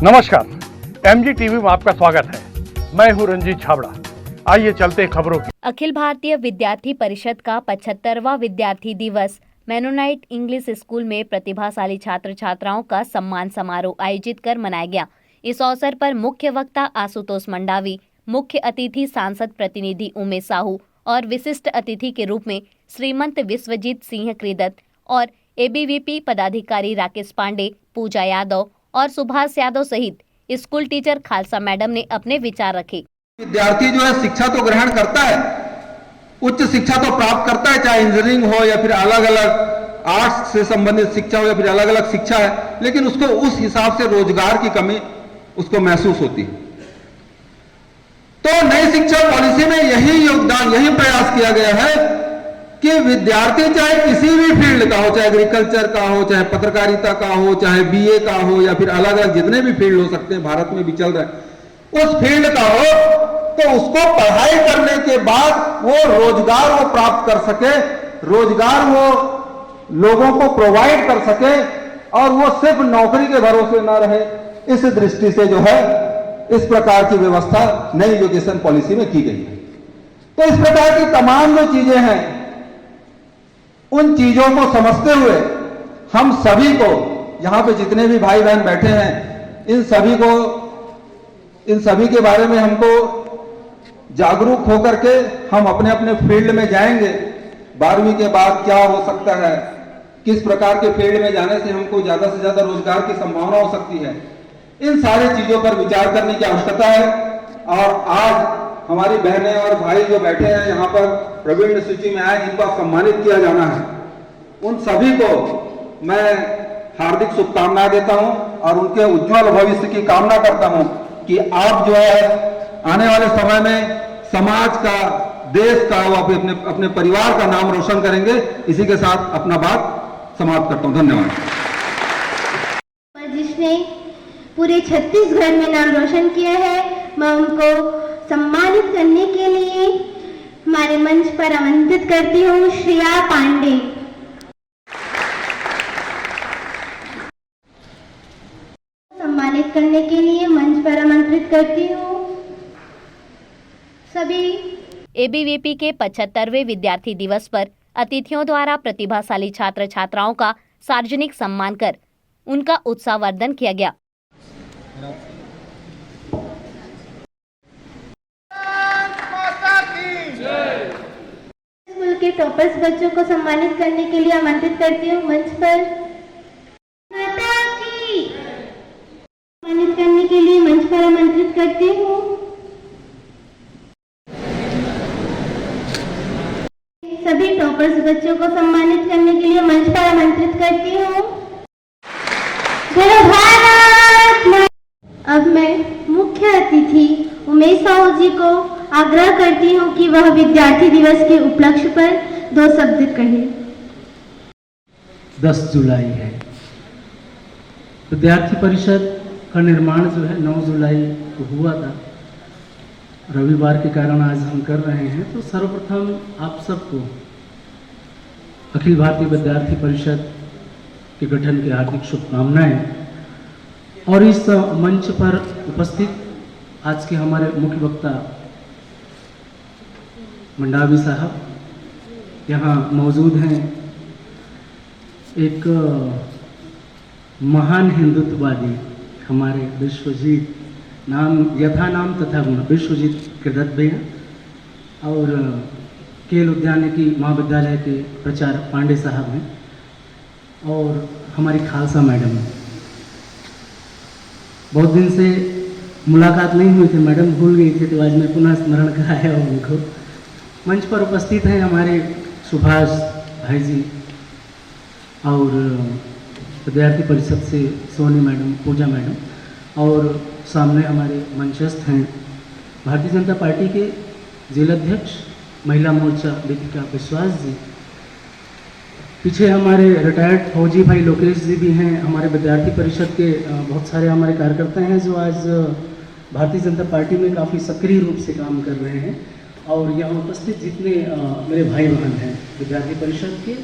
नमस्कार, MG TV में आपका स्वागत है। मैं हूं रंजीत छाबड़ा। आइए चलते हैं खबरों की। अखिल भारतीय विद्यार्थी परिषद का 75वां विद्यार्थी दिवस मेनोनाइट इंग्लिश स्कूल में प्रतिभाशाली छात्र छात्राओं का सम्मान समारोह आयोजित कर मनाया गया। इस अवसर पर मुख्य वक्ता आशुतोष मंडावी, मुख्य अतिथि सांसद प्रतिनिधि उमेश साहू और विशिष्ट अतिथि के रूप में श्रीमंत विश्वजीत सिंह क्रीदत्त और एबीवीपी पदाधिकारी राकेश पांडे, पूजा यादव और सुभाष यादव सहित स्कूल टीचर खालसा मैडम ने अपने विचार रखे। विद्यार्थी जो है शिक्षा तो ग्रहण करता है, उच्च शिक्षा तो प्राप्त करता है, चाहे इंजीनियरिंग हो या फिर अलग अलग आर्ट्स से संबंधित शिक्षा हो या फिर अलग अलग शिक्षा है, लेकिन उसको उस हिसाब से रोजगार की कमी उसको महसूस होती है। तो नई शिक्षा पॉलिसी में यही योगदान, यही प्रयास किया गया है कि विद्यार्थी चाहे किसी भी फील्ड का हो, चाहे एग्रीकल्चर का हो, चाहे पत्रकारिता का हो, चाहे बीए का हो या फिर अलग अलग जितने भी फील्ड हो सकते हैं, भारत में भी चल रहा है, उस फील्ड का हो, तो उसको पढ़ाई करने के बाद वो रोजगार वो प्राप्त कर सके, रोजगार वो लोगों को प्रोवाइड कर सके और वो सिर्फ नौकरी के भरोसे न रहे। इस दृष्टि से जो है इस प्रकार की व्यवस्था नई एजुकेशन पॉलिसी में की गई है। तो इस प्रकार की तमाम जो चीजें हैं, उन चीजों को समझते हुए हम सभी को, यहां पे जितने भी भाई बहन बैठे हैं, इन सभी के बारे में हमको जागरूक होकर के हम अपने अपने फील्ड में जाएंगे। 12वीं के बाद क्या हो सकता है, किस प्रकार के फील्ड में जाने से हमको ज्यादा से ज्यादा रोजगार की संभावना हो सकती है, इन सारी चीजों पर विचार करने की आवश्यकता है। और आज हमारी बहनें और भाई जो बैठे हैं यहाँ पर प्रवीण सूची में आए, जिनको सम्मानित किया जाना है, उन सभी को मैं हार्दिक शुभकामनाएं देता हूं और उनके उज्जवल भविष्य की कामना करता हूं कि आप जो है आने वाले समय में समाज का, देश का, वो अपने परिवार का नाम रोशन करेंगे। इसी के साथ अपना बात समाप्त करता हूं। धन्यवाद। जिसने पूरे छत्तीसगढ़ में नाम रोशन किया है, मैं उनको सम्मानित करने के लिए हमारे मंच पर आमंत्रित करती हूँ श्रेया पांडे। सम्मानित करने के लिए मंच पर आमंत्रित करती हूँ सभी। एबीवीपी के 75वें विद्यार्थी दिवस पर अतिथियों द्वारा प्रतिभाशाली छात्र छात्राओं का सार्वजनिक सम्मान कर उनका उत्साहवर्धन किया गया। स्कूल के टॉपर्स बच्चों को सम्मानित करने के लिए आमंत्रित करती हूँ मंच पर। सम्मानित करने के लिए मंच पर आमंत्रित करती हूँ सभी टॉपर्स बच्चों को सम्मानित करने के लिए मंच पर आमंत्रित करती हूँ। अब मैं मुख्य अतिथि उमेश साहू जी को आग्रह करती हूँ कि वह विद्यार्थी दिवस के उपलक्ष्य पर 2 शब्द कहें। 10 जुलाई है, विद्यार्थी परिषद का निर्माण जो है 9 जुलाई को हुआ था। रविवार के कारण आज हम कर रहे हैं। तो सर्वप्रथम आप सबको अखिल भारतीय विद्यार्थी परिषद के गठन की हार्दिक शुभकामनाएं। और इस मंच पर उपस्थित आज के हमारे मुख्य वक्ता मंडावी साहब यहाँ मौजूद हैं। एक महान हिंदुत्ववादी हमारे विश्वजीत, नाम यथा नाम तथा गुण, विश्वजीत क्रीदत्त भैया, और खेल उद्यानिकी महाविद्यालय के प्राचार्य पांडे साहब हैं, और हमारी खालसा मैडम हैं। बहुत दिन से मुलाकात नहीं हुई थी, मैडम भूल गई थी, तो आज मैं पुनः स्मरण कराया उनको। मंच पर उपस्थित हैं हमारे सुभाष भाई जी, और विद्यार्थी परिषद से सोनी मैडम, पूजा मैडम, और सामने हमारे मंचस्थ हैं भारतीय जनता पार्टी के जिलाध्यक्ष महिला मोर्चा दीपिका विश्वास जी। पीछे हमारे रिटायर्ड फौजी भाई लोकेश जी भी हैं। हमारे विद्यार्थी परिषद के बहुत सारे हमारे कार्यकर्ता हैं जो आज भारतीय जनता पार्टी में काफ़ी सक्रिय रूप से काम कर रहे हैं। और यहाँ उपस्थित जितने मेरे भाई बहन हैं विद्यार्थी परिषद के,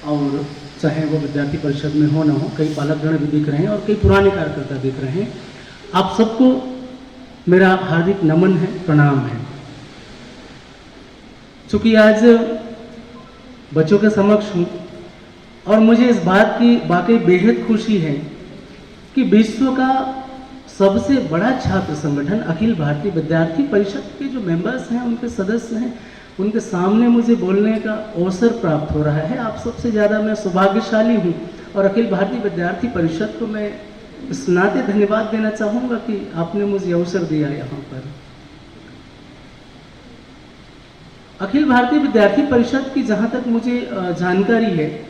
और चाहे वो विद्यार्थी परिषद में हो ना हो, कई पालकगण भी दिख रहे हैं और कई पुराने कार्यकर्ता दिख रहे हैं। आप सबको मेरा हार्दिक नमन है, प्रणाम है। चूंकि आज बच्चों के समक्ष हूँ और मुझे इस बात की वाकई बेहद खुशी है कि विश्व का सबसे बड़ा छात्र संगठन अखिल भारतीय विद्यार्थी परिषद के जो मेंबर्स हैं, उनके सदस्य हैं, उनके सामने मुझे बोलने का अवसर प्राप्त हो रहा है। आप सबसे ज़्यादा मैं सौभाग्यशाली हूँ और अखिल भारतीय विद्यार्थी परिषद को मैं इस नाते धन्यवाद देना चाहूँगा कि आपने मुझे अवसर दिया यहाँ पर। अखिल भारतीय विद्यार्थी परिषद की जहाँ तक मुझे जानकारी है,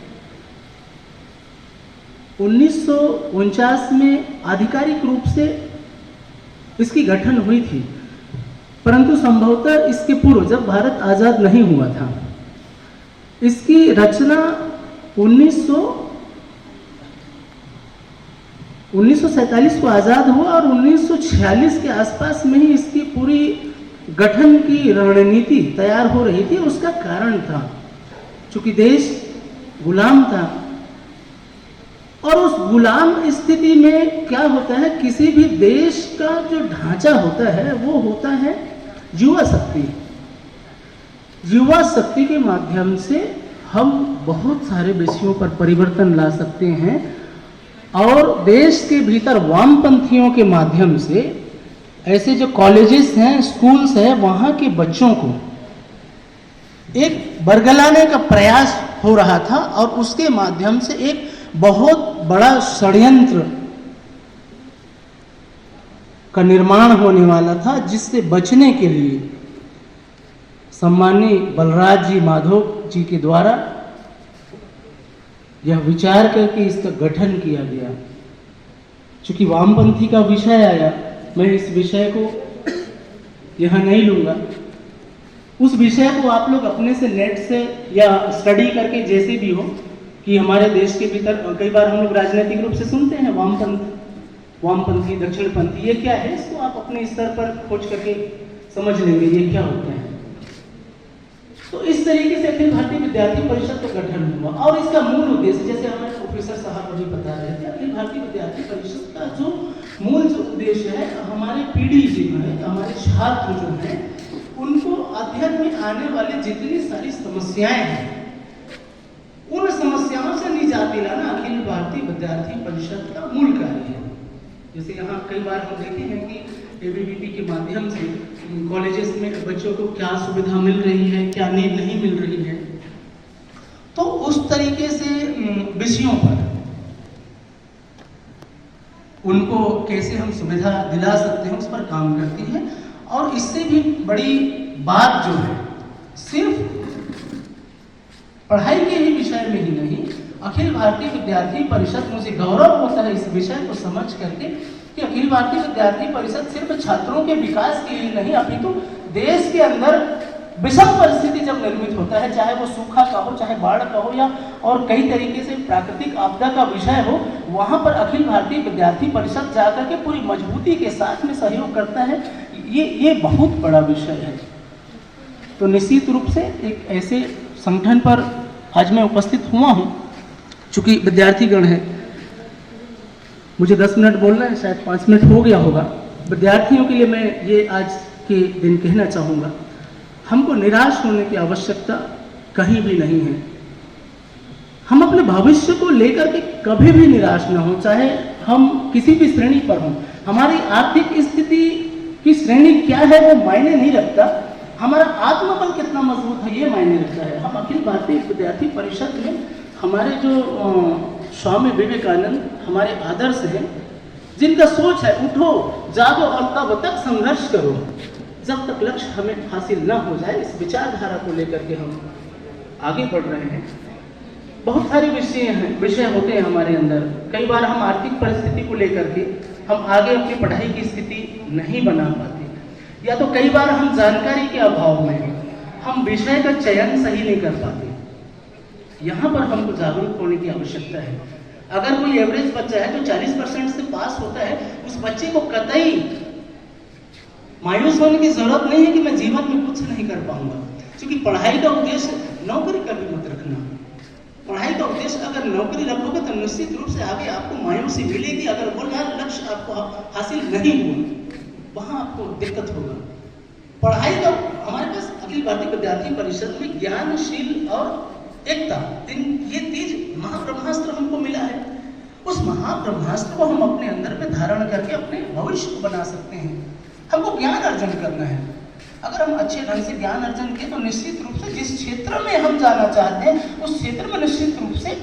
1949 में आधिकारिक रूप से इसकी गठन हुई थी, परंतु संभवतः इसके पूर्व जब भारत आज़ाद नहीं हुआ था, इसकी रचना 1947 को आज़ाद हुआ और 1946 के आसपास में ही इसकी पूरी गठन की रणनीति तैयार हो रही थी। उसका कारण था चूंकि देश गुलाम था और उस गुलाम स्थिति में क्या होता है, किसी भी देश का जो ढांचा होता है वो होता है युवा शक्ति। युवा शक्ति के माध्यम से हम बहुत सारे विषयों पर परिवर्तन ला सकते हैं और देश के भीतर वामपंथियों के माध्यम से ऐसे जो कॉलेजेस हैं, स्कूल्स हैं, वहाँ के बच्चों को एक बरगलाने का प्रयास हो रहा था और उसके माध्यम से एक बहुत बड़ा षड्यंत्र का निर्माण होने वाला था, जिससे बचने के लिए सम्माननीय बलराज जी माधव जी के द्वारा यह विचार करके इसका गठन किया गया। चूंकि वामपंथी का विषय आया, मैं इस विषय को यहाँ नहीं लूँगा। उस विषय को आप लोग अपने से नेट से या स्टडी करके जैसे भी हो, कि हमारे देश के भीतर कई बार हम लोग राजनीतिक रूप से सुनते हैं वामपंथी, दक्षिणपंथी, ये क्या है, इसको आप अपने स्तर पर खोज करके समझ लेंगे ये क्या होता है। तो इस तरीके से अखिल भारतीय विद्यार्थी परिषद का गठन हुआ और इसका मूल उद्देश्य, जैसे हमारे प्रोफेसर साहब अभी बता रहे थे, अखिल भारतीय विद्यार्थी परिषद का जो मूल जो उद्देश्य है, हमारे पीढ़ी जो है, हमारे छात्र जो हैं, उनको अध्ययन में आने वाले जितनी सारी समस्याएं हैं, उन समस्याओं से निजात दिलाना अखिल भारतीय विद्यार्थी परिषद का मूल कार्य है। जैसे यहाँ कई बार हम देखते हैं कि एबीवीपी के माध्यम से कॉलेजेस में बच्चों को क्या सुविधा मिल रही है, क्या नहीं मिल रही है, तो उस तरीके से विषयों पर उनको कैसे हम सुविधा दिला सकते हैं, उस पर काम करती है। और इससे भी बड़ी बात जो है, सिर्फ पढ़ाई के ही विषय में ही नहीं, अखिल भारतीय विद्यार्थी परिषद, मुझे गौरव होता है इस विषय को समझ करके कि अखिल भारतीय विद्यार्थी परिषद सिर्फ छात्रों के विकास के लिए नहीं, अपितु देश के अंदर विषम परिस्थिति जब निर्मित होता है, चाहे वो सूखा का हो, चाहे बाढ़ का हो, या और कई तरीके से प्राकृतिक आपदा का विषय हो, वहाँ पर अखिल भारतीय विद्यार्थी परिषद जाकर के पूरी मजबूती के साथ में सहयोग करता है। ये बहुत बड़ा विषय है। तो निश्चित रूप से एक ऐसे संगठन पर आज मैं उपस्थित हुआ हूँ, चूंकि विद्यार्थीगण है, मुझे 10 मिनट बोलना है, शायद 5 मिनट हो गया होगा। विद्यार्थियों के लिए मैं ये आज के दिन कहना चाहूँगा, हमको निराश होने की आवश्यकता कहीं भी नहीं है। हम अपने भविष्य को लेकर के कभी भी निराश न हो, चाहे हम किसी भी श्रेणी पर हों। हमारी आर्थिक स्थिति की श्रेणी क्या है वो मायने नहीं रखता, हमारा आत्मबल कितना मजबूत है ये मायने रखता है। हम अखिल भारतीय विद्यार्थी परिषद में हमारे जो स्वामी विवेकानंद हमारे आदर्श हैं, जिनका सोच है उठो जागो और तब तक संघर्ष करो जब तक लक्ष्य हमें हासिल ना हो जाए, इस विचारधारा को लेकर के हम आगे बढ़ रहे हैं। बहुत सारे विषय होते हैं हमारे अंदर। कई बार हम आर्थिक परिस्थिति को लेकर के हम आगे अपनी पढ़ाई की स्थिति नहीं बना पाते, या तो कई बार हम जानकारी के अभाव में हम विषय का चयन सही नहीं कर पाते। यहाँ पर हमको जागरूक होने की आवश्यकता है। अगर कोई एवरेज बच्चा है जो 40% से पास होता है, उस बच्चे को कतई मायूस होने की जरूरत नहीं है कि मैं जीवन में कुछ नहीं कर पाऊंगा, क्योंकि पढ़ाई का उद्देश्य नौकरी कभी मत रखना। पढ़ाई का उद्देश्य अगर नौकरी रखोगे तो निश्चित रूप से आगे आपको मायूसी मिलेगी। अगर वो लक्ष्य आपको हासिल नहीं हुआ, वहाँ आपको दिक्कत होगा। पढ़ाई का हमारे पास अखिल भारतीय विद्यार्थी परिषद में ज्ञानशील और एकता, ये तीज महाब्रह्मास्त्र हमको मिला है। उस महाब्रह्मास्त्र को हम अपने अंदर में धारण करके अपने भविष्य को बना सकते हैं। हमको ज्ञान अर्जन करना है। अगर हम अच्छे ढंग से ज्ञान अर्जन करें तो निश्चित रूप से जिस क्षेत्र में हम जाना चाहते हैं उस क्षेत्र में निश्चित रूप से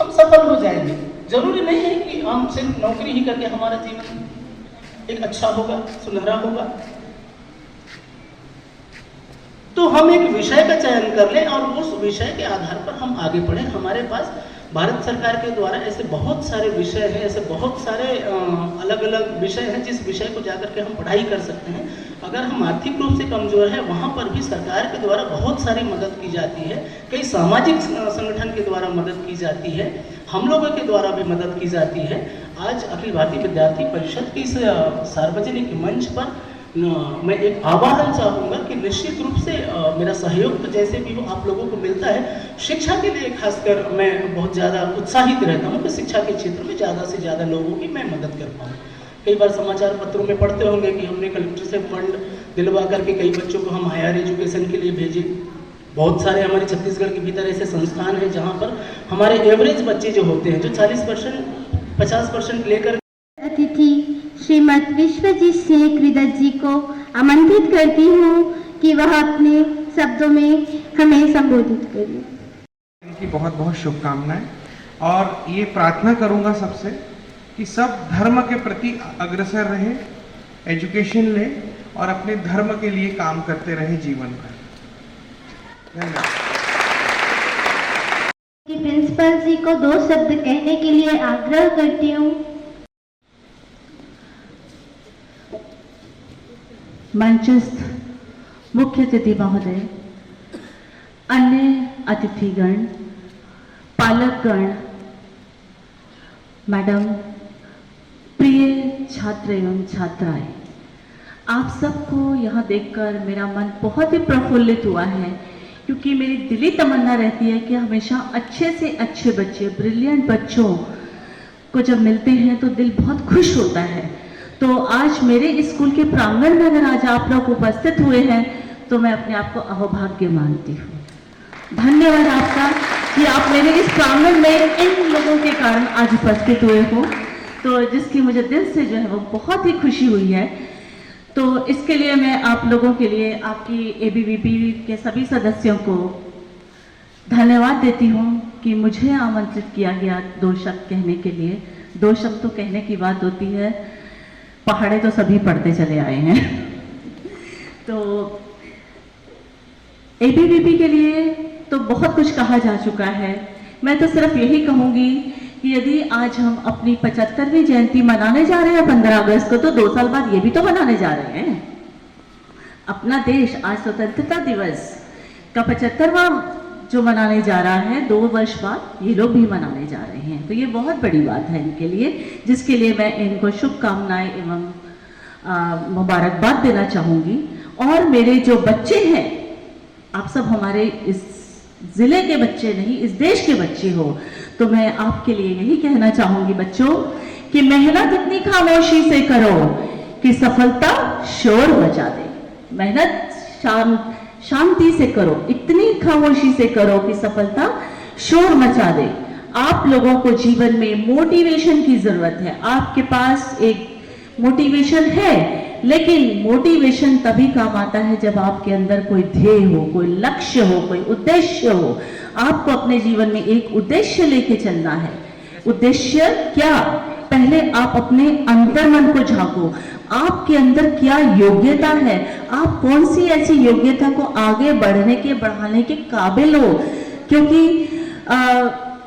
हम सफल हो जाएंगे। जरूरी नहीं है कि हम सिर्फ नौकरी ही करके हमारा जीवन एक अच्छा होगा, सुनहरा होगा। तो हम एक विषय का चयन कर लें और उस विषय के आधार पर हम आगे बढ़ें। हमारे पास भारत सरकार के द्वारा ऐसे बहुत सारे विषय हैं, ऐसे बहुत सारे अलग अलग विषय हैं जिस विषय को जाकर के हम पढ़ाई कर सकते हैं। अगर हम आर्थिक रूप से कमजोर हैं, वहाँ पर भी सरकार के द्वारा बहुत सारी मदद की जाती है। कई सामाजिक संगठन के द्वारा मदद की जाती है, हम लोगों के द्वारा भी मदद की जाती है। आज अखिल भारतीय विद्यार्थी परिषद की इस सार्वजनिक मंच पर मैं एक आह्वान चाहूँगा कि निश्चित रूप से मेरा सहयोग तो जैसे भी हो आप लोगों को मिलता है। शिक्षा के लिए खासकर मैं बहुत ज़्यादा उत्साहित रहता हूँ कि शिक्षा के क्षेत्र में ज़्यादा से ज़्यादा लोगों की मैं मदद कर पाऊँ। कई बार समाचार पत्रों में पढ़ते होंगे कि हमने कलेक्टर से फंड दिलवा करके कई बच्चों को हम हायर एजुकेशन के लिए भेजे। बहुत सारे हमारे छत्तीसगढ़ के भीतर ऐसे संस्थान हैं जहाँ पर हमारे एवरेज बच्चे जो होते हैं, जो 40% 50% लेकर। अतिथि श्रीमती विश्वजीत सिंह कृदत्त जी को आमंत्रित करती हूँ कि वह अपने शब्दों में हमें संबोधित करें। इनकी बहुत बहुत शुभकामनाएं और ये प्रार्थना करूंगा सबसे कि सब धर्म के प्रति अग्रसर रहे, एजुकेशन ले और अपने धर्म के लिए काम करते रहे जीवन भर। धन्यवाद। प्रिंसिपल जी को 2 शब्द कहने के लिए आग्रह करती हूँ। मंचस्थ मुख्य अतिथि महोदय, अन्य अतिथिगण, पालकगण, मैडम, प्रिय छात्र एवं छात्राएं, आप सबको यहाँ देखकर मेरा मन बहुत ही प्रफुल्लित हुआ है, क्योंकि मेरी दिली तमन्ना रहती है कि हमेशा अच्छे से अच्छे बच्चे, ब्रिलियंट बच्चों को जब मिलते हैं तो दिल बहुत खुश होता है। तो आज मेरे स्कूल के प्रांगण में अगर आज आप लोग उपस्थित हुए हैं तो मैं अपने आप को अहोभाग्य मानती हूँ। धन्यवाद आपका कि आप मेरे इस प्रांगण में इन लोगों के कारण आज उपस्थित हुए हो, तो जिसकी मुझे दिल से जो है वो बहुत ही खुशी हुई है। तो इसके लिए मैं आप लोगों के लिए, आपकी ABVP के सभी सदस्यों को धन्यवाद देती हूँ कि मुझे आमंत्रित किया गया 2 शब्द कहने के लिए। 2 शब्द तो कहने की बात होती है, पहाड़े तो सभी पढ़ते चले आए हैं। तो ABVP के लिए तो बहुत कुछ कहा जा चुका है। मैं तो सिर्फ यही कहूँगी कि यदि आज हम अपनी 75वीं जयंती मनाने जा रहे हैं 15 अगस्त को, तो 2 साल बाद ये भी तो मनाने जा रहे हैं। अपना देश आज स्वतंत्रता दिवस का 75वां जो मनाने जा रहा है, 2 वर्ष बाद ये लोग भी मनाने जा रहे हैं। तो ये बहुत बड़ी बात है इनके लिए, जिसके लिए मैं इनको शुभकामनाएं एवं मुबारकबाद देना चाहूँगी। और मेरे जो बच्चे हैं, आप सब हमारे इस ज़िले के बच्चे नहीं, इस देश के बच्चे हो, तो मैं आपके लिए यही कहना चाहूँगी बच्चों कि मेहनत इतनी खामोशी से करो कि सफलता शोर मचा दे। मेहनत शांति से करो, इतनी खामोशी से करो कि सफलता शोर मचा दे। आप लोगों को जीवन में मोटिवेशन की जरूरत है। आपके पास एक मोटिवेशन है, लेकिन मोटिवेशन तभी काम आता है जब आपके अंदर कोई ध्येय हो, कोई लक्ष्य हो, कोई उद्देश्य हो। आपको अपने जीवन में एक उद्देश्य लेके चलना है। उद्देश्य क्या? पहले आप अपने अंतर्मन को झांको, आपके अंदर क्या योग्यता है, आप कौन सी ऐसी योग्यता को आगे बढ़ने के, बढ़ाने के काबिल हो। क्योंकि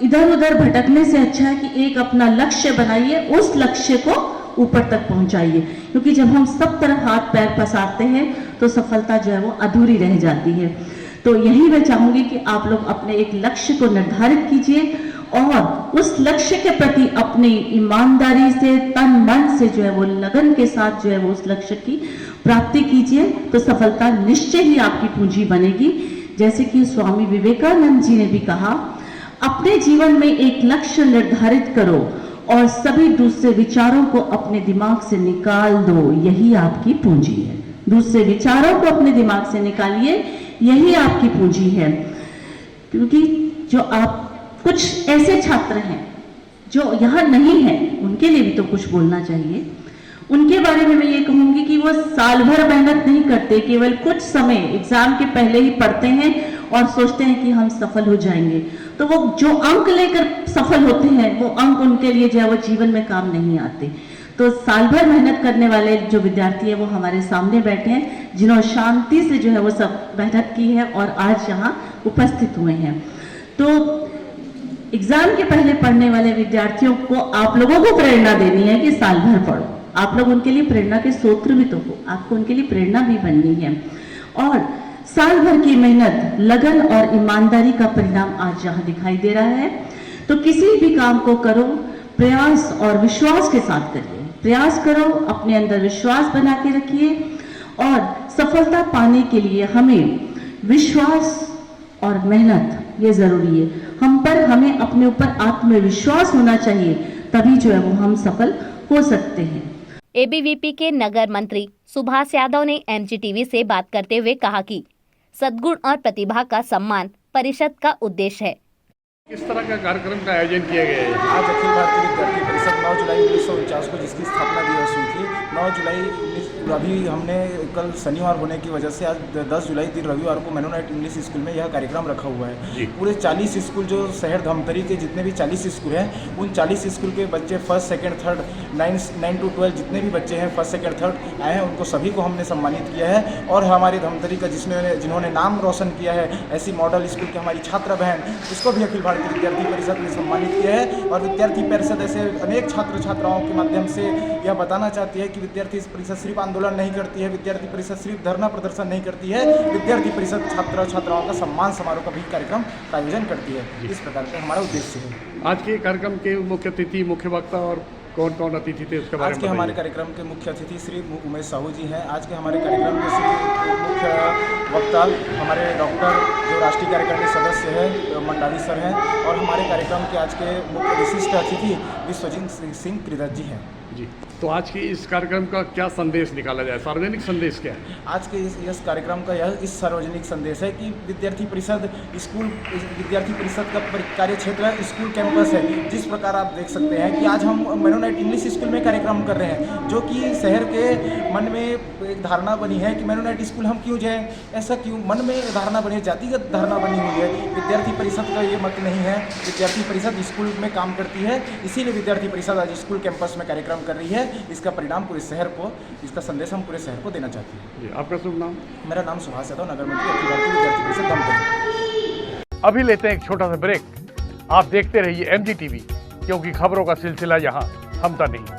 इधर उधर भटकने से अच्छा है कि एक अपना लक्ष्य बनाइए, उस लक्ष्य को ऊपर तक पहुंचाइए। क्योंकि जब हम सब तरफ हाथ पैर पसारते हैं तो सफलता जो है वो अधूरी रह जाती है। तो यही मैं चाहूंगी कि आप लोग अपने एक लक्ष्य को निर्धारित कीजिए और उस लक्ष्य के प्रति अपनी ईमानदारी से, तन मन से जो है वो लगन के साथ जो है वो उस लक्ष्य की प्राप्ति कीजिए, तो सफलता निश्चय ही आपकी पूंजी बनेगी। जैसे कि स्वामी विवेकानंद जी ने भी कहा, अपने जीवन में एक लक्ष्य निर्धारित करो और सभी दूसरे विचारों को अपने दिमाग से निकाल दो, यही आपकी पूंजी है। दूसरे विचारों को अपने दिमाग से निकालिए, यही आपकी पूंजी है। क्योंकि जो आप कुछ ऐसे छात्र हैं जो यहाँ नहीं हैं, उनके लिए भी तो कुछ बोलना चाहिए। उनके बारे में मैं ये कहूंगी कि वो साल भर मेहनत नहीं करते, केवल कुछ समय एग्जाम के पहले ही पढ़ते हैं और सोचते हैं कि हम सफल हो जाएंगे। तो वो जो अंक लेकर सफल होते हैं, वो अंक उनके लिए जो है वो जीवन में काम नहीं आते। तो साल भर मेहनत करने वाले जो विद्यार्थी हैं वो हमारे सामने बैठे हैं, जिन्होंने शांति से जो है वो सब मेहनत की है और आज यहाँ उपस्थित हुए हैं। तो एग्जाम के पहले पढ़ने वाले विद्यार्थियों को आप लोगों को प्रेरणा देनी है कि साल भर पढ़ो। आप लोग उनके लिए प्रेरणा के स्रोत भी तो हो, आपको उनके लिए प्रेरणा भी बननी है। और साल भर की मेहनत, लगन और ईमानदारी का परिणाम आज यहाँ दिखाई दे रहा है। तो किसी भी काम को करो प्रयास और विश्वास के साथ करिए। प्रयास करो, अपने अंदर विश्वास बना के रखिए और सफलता पाने के लिए हमें विश्वास और मेहनत ये जरूरी है। हमें अपने ऊपर आत्मविश्वास होना चाहिए, तभी जो है वो हम सफल हो सकते हैं। एबीवीपी के नगर मंत्री सुभाष यादव ने एमजीटीवी से बात करते हुए कहा कि सद्गुण और प्रतिभा का सम्मान परिषद का उद्देश्य है। किस तरह का कार्यक्रम का आयोजन किया गया है? आज अखिल भारतीय विद्यार्थी परिषद 9 जुलाई 1949 को जिसकी स्थापना दिवस हुई थी, 9 जुलाई अभी हमने कल शनिवार होने की वजह से आज 10 जुलाई दिन रविवार को मेनोनाइट इंग्लिश स्कूल में यह कार्यक्रम रखा हुआ है। पूरे 40 स्कूल जो शहर धमतरी के जितने भी 40 स्कूल हैं, उन 40 स्कूल के बच्चे फर्स्ट सेकंड थर्ड 9 to 12 जितने भी बच्चे हैं फर्स्ट सेकंड थर्ड आए हैं, उनको सभी को हमने सम्मानित किया है। और हमारे धमतरी का जिन्होंने नाम रोशन किया है, ऐसी मॉडल स्कूल की हमारी छात्रा बहन, उसको भी अखिल भारतीय विद्यार्थी परिषद ने सम्मानित किया है। और विद्यार्थी परिषद ऐसे अनेक छात्र छात्राओं के माध्यम से यह बताना चाहती है कि विद्यार्थी परिषद सिर्फ आंदोलन नहीं करती है, विद्यार्थी परिषद सिर्फ धरना प्रदर्शन नहीं करती है, विद्यार्थी परिषद छात्र छात्राओं का सम्मान समारोह का भी कार्यक्रम का आयोजन करती है। इस प्रकार का हमारा उद्देश्य है। आज के कार्यक्रम के मुख्य अतिथि, मुख्य वक्ता और कौन कौन अतिथि थे उसके बारे में? आज के हमारे कार्यक्रम के मुख्य अतिथि श्री उमेश साहू जी हैं। आज के हमारे कार्यक्रम के श्री मुख्य वक्ता हमारे डॉक्टर जो राष्ट्रीय कार्यकारिणी सदस्य हैं मंडावी सर हैं। और हमारे कार्यक्रम के आज के मुख्य विशिष्ट अतिथि विश्वजीत सिंह कृदत्त जी हैं। जी, तो आज की इस कार्यक्रम का क्या संदेश निकाला जाए? सार्वजनिक संदेश क्या है आज के इस कार्यक्रम का? इस सार्वजनिक संदेश है कि विद्यार्थी परिषद का कार्य क्षेत्र स्कूल कैंपस है। जिस प्रकार आप देख सकते हैं कि आज हम मेनोनाइट इंग्लिश स्कूल में कार्यक्रम कर रहे हैं, जो कि शहर के मन में एक धारणा बनी है कि मेनोनाइट स्कूल हम क्यों जाएं, ऐसा क्यों मन में धारणा बनी है, जातिगत धारणा बनी हुई है। विद्यार्थी परिषद का ये मत नहीं है। विद्यार्थी परिषद स्कूल में काम करती है, इसीलिए विद्यार्थी परिषद आज स्कूल कैंपस में कार्यक्रम कर रही है। इसका परिणाम पूरे शहर को, इसका संदेश हम पूरे शहर को देना चाहते हैं। जी, आपका शुभ नाम? मेरा नाम सुभाष यादव, नगर मंत्री अखिल भारतीय विद्यार्थी परिषद धमतरी। अभी लेते हैं एक छोटा सा ब्रेक। आप देखते रहिए एमजीटीवी, क्योंकि खबरों का सिलसिला यहाँ थमता नहीं।